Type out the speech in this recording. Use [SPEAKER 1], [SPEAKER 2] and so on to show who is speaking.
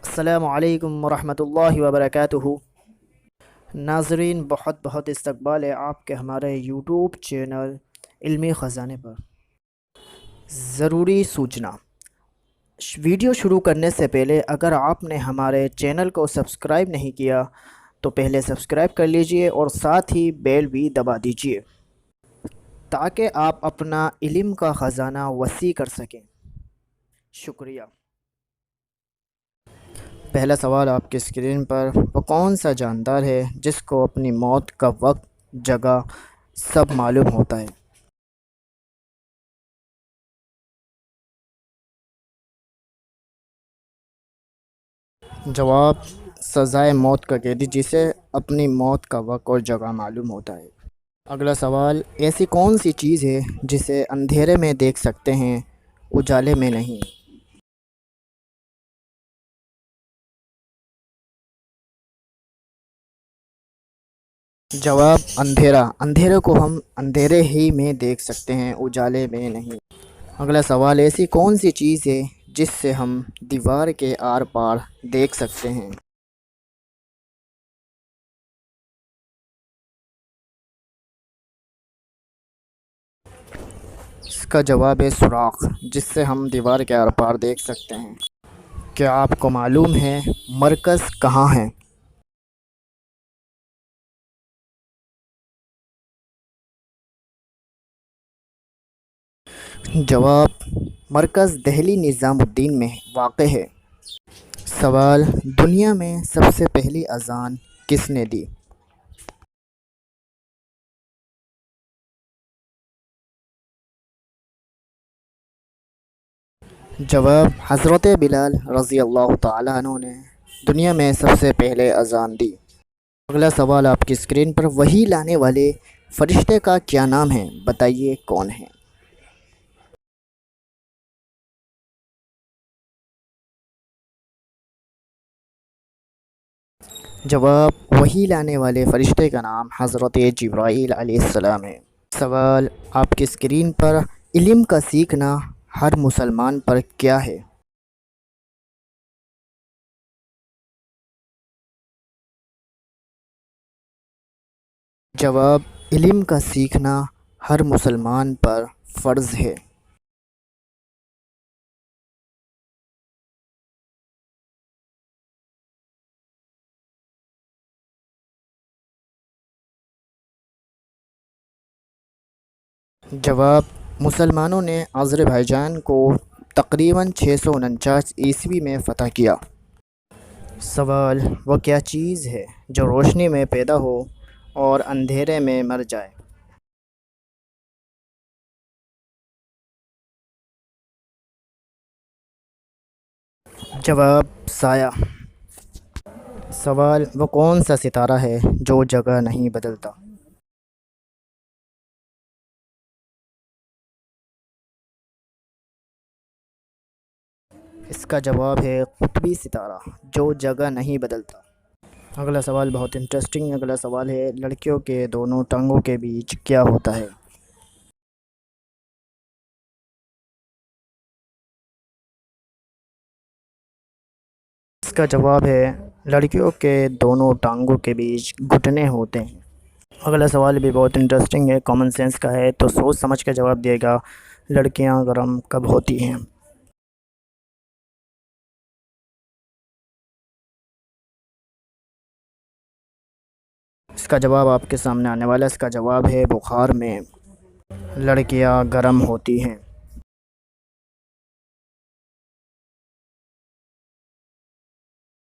[SPEAKER 1] السلام علیکم ورحمۃ اللہ وبرکاتہ۔ ناظرین، بہت بہت استقبال ہے آپ کے ہمارے یوٹیوب چینل علمی خزانے پر۔ ضروری سوچنا، ویڈیو شروع کرنے سے پہلے اگر آپ نے ہمارے چینل کو سبسکرائب نہیں کیا تو پہلے سبسکرائب کر لیجئے اور ساتھ ہی بیل بھی دبا دیجئے تاکہ آپ اپنا علم کا خزانہ وسیع کر سکیں۔ شکریہ۔ پہلا سوال آپ کی اسکرین پر، وہ کون سا جاندار ہے جس کو اپنی موت کا وقت، جگہ سب معلوم ہوتا ہے؟ جواب، سزائے موت کا قیدی جسے اپنی موت کا وقت اور جگہ معلوم ہوتا ہے۔ اگلا سوال، ایسی کون سی چیز ہے جسے اندھیرے میں دیکھ سکتے ہیں اجالے میں نہیں؟ جواب، اندھیرا۔ اندھیرے کو ہم اندھیرے ہی میں دیکھ سکتے ہیں، اجالے میں نہیں۔ اگلا سوال، ایسی کون سی چیز ہے جس سے ہم دیوار کے آر پار دیکھ سکتے ہیں؟ اس کا جواب ہے سوراخ، جس سے ہم دیوار کے آر پار دیکھ سکتے ہیں۔ کیا آپ کو معلوم ہے مرکز کہاں ہے؟ جواب، مرکز دہلی نظام الدین میں واقع ہے۔ سوال، دنیا میں سب سے پہلی اذان کس نے دی؟ جواب، حضرت بلال رضی اللہ تعالیٰ عنہ نے دنیا میں سب سے پہلے اذان دی۔ اگلا سوال آپ کی اسکرین پر، وحی لانے والے فرشتے کا کیا نام ہے؟ بتائیے کون ہے؟ جواب، وحی لانے والے فرشتے کا نام حضرت جبرائیل علیہ السلام ہے۔ سوال آپ کی اسکرین پر، علم کا سیکھنا ہر مسلمان پر کیا ہے؟ جواب، علم کا سیکھنا ہر مسلمان پر فرض ہے۔ جواب، مسلمانوں نے آذربائیجان کو تقریباً 649 میں فتح کیا۔ سوال، وہ کیا چیز ہے جو روشنی میں پیدا ہو اور اندھیرے میں مر جائے؟ جواب، سایہ۔ سوال، وہ کون سا ستارہ ہے جو جگہ نہیں بدلتا؟ اس کا جواب ہے قطبی ستارہ، جو جگہ نہیں بدلتا۔ اگلا سوال بہت انٹرسٹنگ، اگلا سوال ہے، لڑکیوں کے دونوں ٹانگوں کے بیچ کیا ہوتا ہے؟ اس کا جواب ہے، لڑکیوں کے دونوں ٹانگوں کے بیچ گھٹنے ہوتے ہیں۔ اگلا سوال بھی بہت انٹرسٹنگ ہے، کامن سینس کا ہے، تو سوچ سمجھ کے جواب دیے گا۔ لڑکیاں گرم کب ہوتی ہیں؟ اس کا جواب آپ کے سامنے آنے والا ہے، اس کا جواب ہے بخار میں لڑکیاں گرم ہوتی ہیں۔